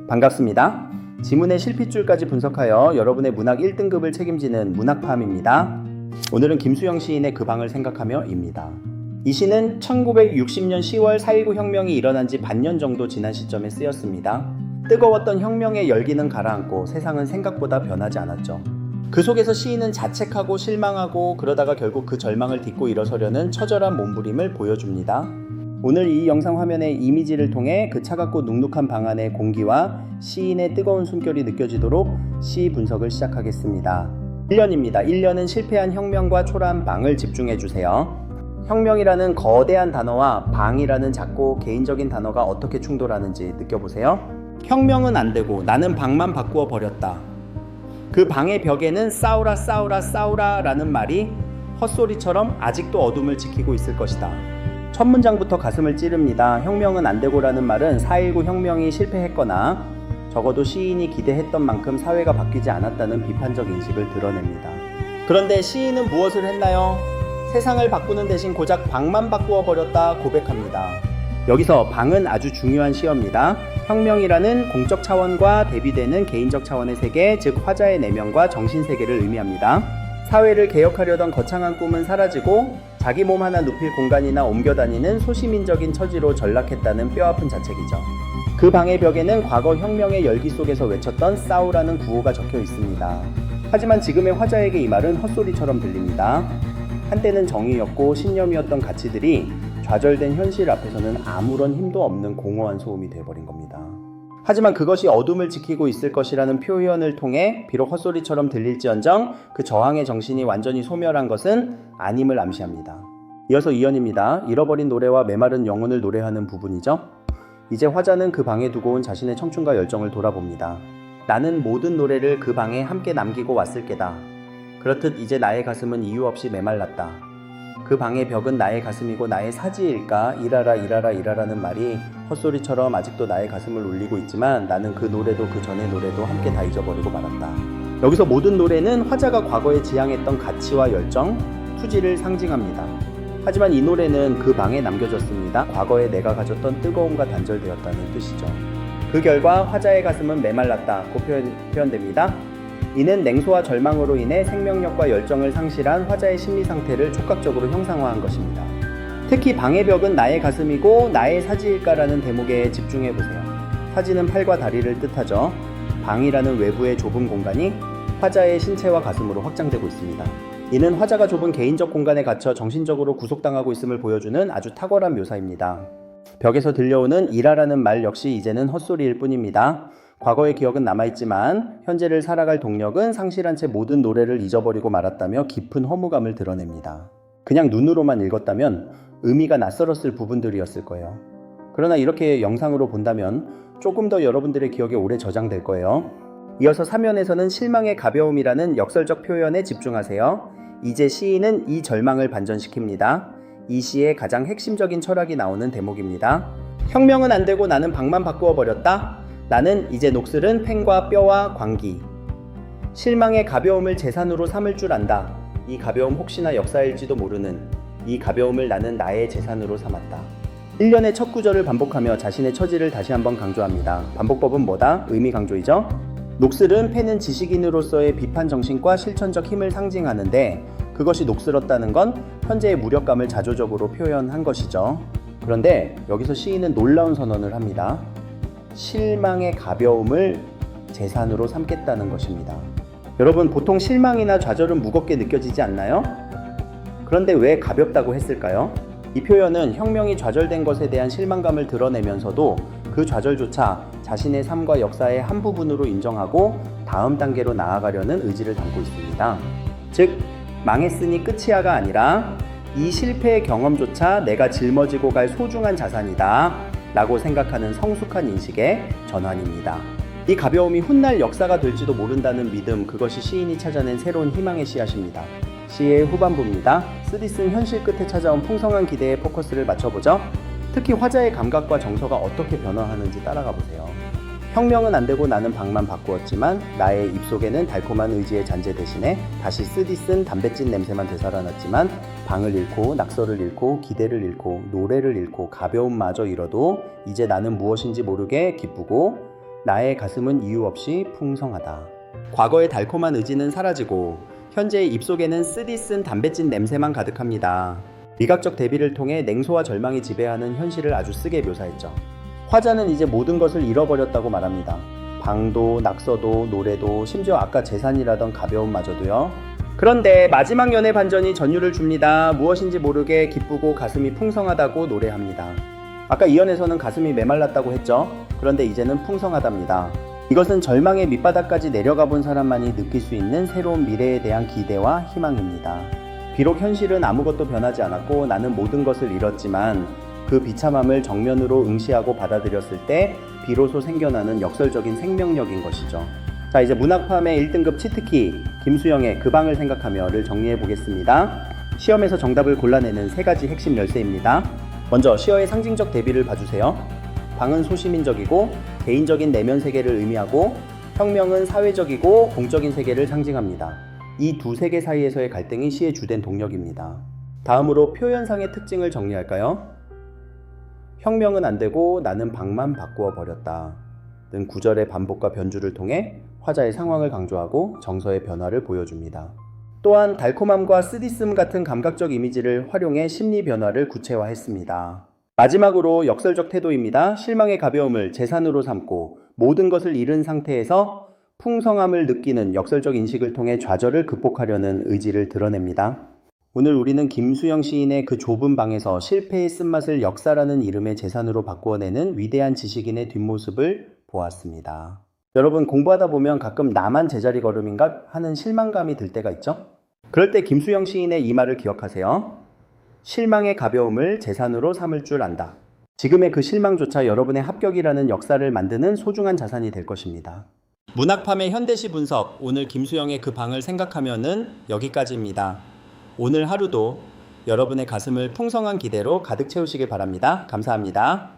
반갑습니다. 지문의 실핏줄까지 분석하여 여러분의 문학 1등급을 책임지는 문학팜입니다. 오늘은 김수영 시인의 그 방을 생각하며입니다. 이 시는 1960년 10월 4.19 혁명이 일어난 지 반년 정도 지난 시점에 쓰였습니다. 뜨거웠던 혁명의 열기는 가라앉고 세상은 생각보다 변하지 않았죠. 그 속에서 시인은 자책하고 실망하고 그러다가 결국 그 절망을 딛고 일어서려는 처절한 몸부림을 보여줍니다. 오늘 이 영상 화면의 이미지를 통해 그 차갑고 눅눅한 방 안의 공기와 시인의 뜨거운 숨결이 느껴지도록 시 분석을 시작하겠습니다. 1년입니다. 1년은 실패한 혁명과 초라한 방을 집중해주세요. 혁명이라는 거대한 단어와 방이라는 작고 개인적인 단어가 어떻게 충돌하는지 느껴보세요. 혁명은 안 되고 나는 방만 바꾸어 버렸다. 그 방의 벽에는 싸우라 싸우라 싸우라 라는 말이 헛소리처럼 아직도 어둠을 지키고 있을 것이다. 첫 문장부터 가슴을 찌릅니다. 혁명은 안 되고 라는 말은 4.19 혁명이 실패했거나 적어도 시인이 기대했던 만큼 사회가 바뀌지 않았다는 비판적 인식을 드러냅니다. 그런데 시인은 무엇을 했나요? 세상을 바꾸는 대신 고작 방만 바꾸어 버렸다 고백합니다. 여기서 방은 아주 중요한 시어입니다. 혁명이라는 공적 차원과 대비되는 개인적 차원의 세계, 즉 화자의 내면과 정신세계를 의미합니다. 사회를 개혁하려던 거창한 꿈은 사라지고 자기 몸 하나 눕힐 공간이나 옮겨다니는 소시민적인 처지로 전락했다는 뼈아픈 자책이죠. 그 방의 벽에는 과거 혁명의 열기 속에서 외쳤던 싸우라는 구호가 적혀 있습니다. 하지만 지금의 화자에게 이 말은 헛소리처럼 들립니다. 한때는 정의였고 신념이었던 가치들이 좌절된 현실 앞에서는 아무런 힘도 없는 공허한 소음이 되어버린 겁니다. 하지만 그것이 어둠을 지키고 있을 것이라는 표현을 통해 비록 헛소리처럼 들릴지언정 그 저항의 정신이 완전히 소멸한 것은 아님을 암시합니다. 이어서 2연입니다. 잃어버린 노래와 메마른 영혼을 노래하는 부분이죠. 이제 화자는 그 방에 두고 온 자신의 청춘과 열정을 돌아봅니다. 나는 모든 노래를 그 방에 함께 남기고 왔을 게다. 그렇듯 이제 나의 가슴은 이유 없이 메말랐다. 그 방의 벽은 나의 가슴이고 나의 사지일까? 일하라 일하라 일하라는 말이 헛소리처럼 아직도 나의 가슴을 울리고 있지만 나는 그 노래도 그 전의 노래도 함께 다 잊어버리고 말았다. 여기서 모든 노래는 화자가 과거에 지향했던 가치와 열정, 투지를 상징합니다. 하지만 이 노래는 그 방에 남겨졌습니다. 과거에 내가 가졌던 뜨거움과 단절되었다는 뜻이죠. 그 결과 화자의 가슴은 메말랐다고 표현됩니다. 이는 냉소와 절망으로 인해 생명력과 열정을 상실한 화자의 심리 상태를 촉각적으로 형상화한 것입니다. 특히 방의 벽은 나의 가슴이고 나의 사지일까라는 대목에 집중해보세요. 사지는 팔과 다리를 뜻하죠. 방이라는 외부의 좁은 공간이 화자의 신체와 가슴으로 확장되고 있습니다. 이는 화자가 좁은 개인적 공간에 갇혀 정신적으로 구속당하고 있음을 보여주는 아주 탁월한 묘사입니다. 벽에서 들려오는 일하라는 말 역시 이제는 헛소리일 뿐입니다. 과거의 기억은 남아있지만 현재를 살아갈 동력은 상실한 채 모든 노래를 잊어버리고 말았다며 깊은 허무감을 드러냅니다. 그냥 눈으로만 읽었다면 의미가 낯설었을 부분들이었을 거예요. 그러나 이렇게 영상으로 본다면 조금 더 여러분들의 기억에 오래 저장될 거예요. 이어서 3연에서는 실망의 가벼움이라는 역설적 표현에 집중하세요. 이제 시인은 이 절망을 반전시킵니다. 이 시의 가장 핵심적인 철학이 나오는 대목입니다. 혁명은 안 되고 나는 방만 바꾸어 버렸다. 나는 이제 녹슬은 펜과 뼈와 광기. 실망의 가벼움을 재산으로 삼을 줄 안다. 이 가벼움 혹시나 역사일지도 모르는 이 가벼움을 나는 나의 재산으로 삼았다. 1년의 첫 구절을 반복하며 자신의 처지를 다시 한번 강조합니다. 반복법은 뭐다? 의미 강조이죠? 녹슬은 펜은 지식인으로서의 비판 정신과 실천적 힘을 상징하는데 그것이 녹슬었다는 건 현재의 무력감을 자조적으로 표현한 것이죠. 그런데 여기서 시인은 놀라운 선언을 합니다. 실망의 가벼움을 재산으로 삼겠다는 것입니다. 여러분, 보통 실망이나 좌절은 무겁게 느껴지지 않나요? 그런데 왜 가볍다고 했을까요? 이 표현은 혁명이 좌절된 것에 대한 실망감을 드러내면서도 그 좌절조차 자신의 삶과 역사의 한 부분으로 인정하고 다음 단계로 나아가려는 의지를 담고 있습니다. 즉, 망했으니 끝이야가 아니라 이 실패의 경험조차 내가 짊어지고 갈 소중한 자산이다 라고 생각하는 성숙한 인식의 전환입니다. 이 가벼움이 훗날 역사가 될지도 모른다는 믿음, 그것이 시인이 찾아낸 새로운 희망의 씨앗입니다. 시의 후반부입니다. 쓰디쓴 현실 끝에 찾아온 풍성한 기대에 포커스를 맞춰보죠. 특히 화자의 감각과 정서가 어떻게 변화하는지 따라가 보세요. 혁명은 안 되고 나는 방만 바꾸었지만 나의 입속에는 달콤한 의지의 잔재 대신에 다시 쓰디쓴 담뱃집 냄새만 되살아났지만 방을 잃고 낙서를 잃고 기대를 잃고 노래를 잃고 가벼움마저 잃어도 이제 나는 무엇인지 모르게 기쁘고 나의 가슴은 이유 없이 풍성하다. 과거의 달콤한 의지는 사라지고 현재의 입속에는 쓰디쓴 담배찐 냄새만 가득합니다. 미각적 대비를 통해 냉소와 절망이 지배하는 현실을 아주 쓰게 묘사했죠. 화자는 이제 모든 것을 잃어버렸다고 말합니다. 방도, 낙서도, 노래도, 심지어 아까 재산이라던 가벼움마저도요. 그런데 마지막 연애 반전이 전율을 줍니다. 무엇인지 모르게 기쁘고 가슴이 풍성하다고 노래합니다. 아까 이연에서는 가슴이 메말랐다고 했죠. 그런데 이제는 풍성하답니다. 이것은 절망의 밑바닥까지 내려가 본 사람만이 느낄 수 있는 새로운 미래에 대한 기대와 희망입니다. 비록 현실은 아무것도 변하지 않았고 나는 모든 것을 잃었지만 그 비참함을 정면으로 응시하고 받아들였을 때 비로소 생겨나는 역설적인 생명력인 것이죠. 자, 이제 문학팜의 1등급 치트키 김수영의 그 방을 생각하며를 정리해 보겠습니다. 시험에서 정답을 골라내는 3가지 핵심 열쇠입니다. 먼저 시어의 상징적 대비를 봐주세요. 방은 소시민적이고 개인적인 내면 세계를 의미하고 혁명은 사회적이고 공적인 세계를 상징합니다. 이 두 세계 사이에서의 갈등이 시의 주된 동력입니다. 다음으로 표현상의 특징을 정리할까요? 혁명은 안 되고 나는 방만 바꾸어 버렸다 는 구절의 반복과 변주를 통해 화자의 상황을 강조하고 정서의 변화를 보여줍니다. 또한 달콤함과 쓰디씀 같은 감각적 이미지를 활용해 심리 변화를 구체화했습니다. 마지막으로 역설적 태도입니다. 실망의 가벼움을 재산으로 삼고 모든 것을 잃은 상태에서 풍성함을 느끼는 역설적 인식을 통해 좌절을 극복하려는 의지를 드러냅니다. 오늘 우리는 김수영 시인의 그 좁은 방에서 실패의 쓴맛을 역사라는 이름의 재산으로 바꾸어내는 위대한 지식인의 뒷모습을 보았습니다. 여러분, 공부하다 보면 가끔 나만 제자리 걸음인가 하는 실망감이 들 때가 있죠? 그럴 때 김수영 시인의 이 말을 기억하세요. 실망의 가벼움을 재산으로 삼을 줄 안다. 지금의 그 실망조차 여러분의 합격이라는 역사를 만드는 소중한 자산이 될 것입니다. 문학팜의 현대시 분석, 오늘 김수영의 그 방을 생각하면은 여기까지입니다. 오늘 하루도 여러분의 가슴을 풍성한 기대로 가득 채우시길 바랍니다. 감사합니다.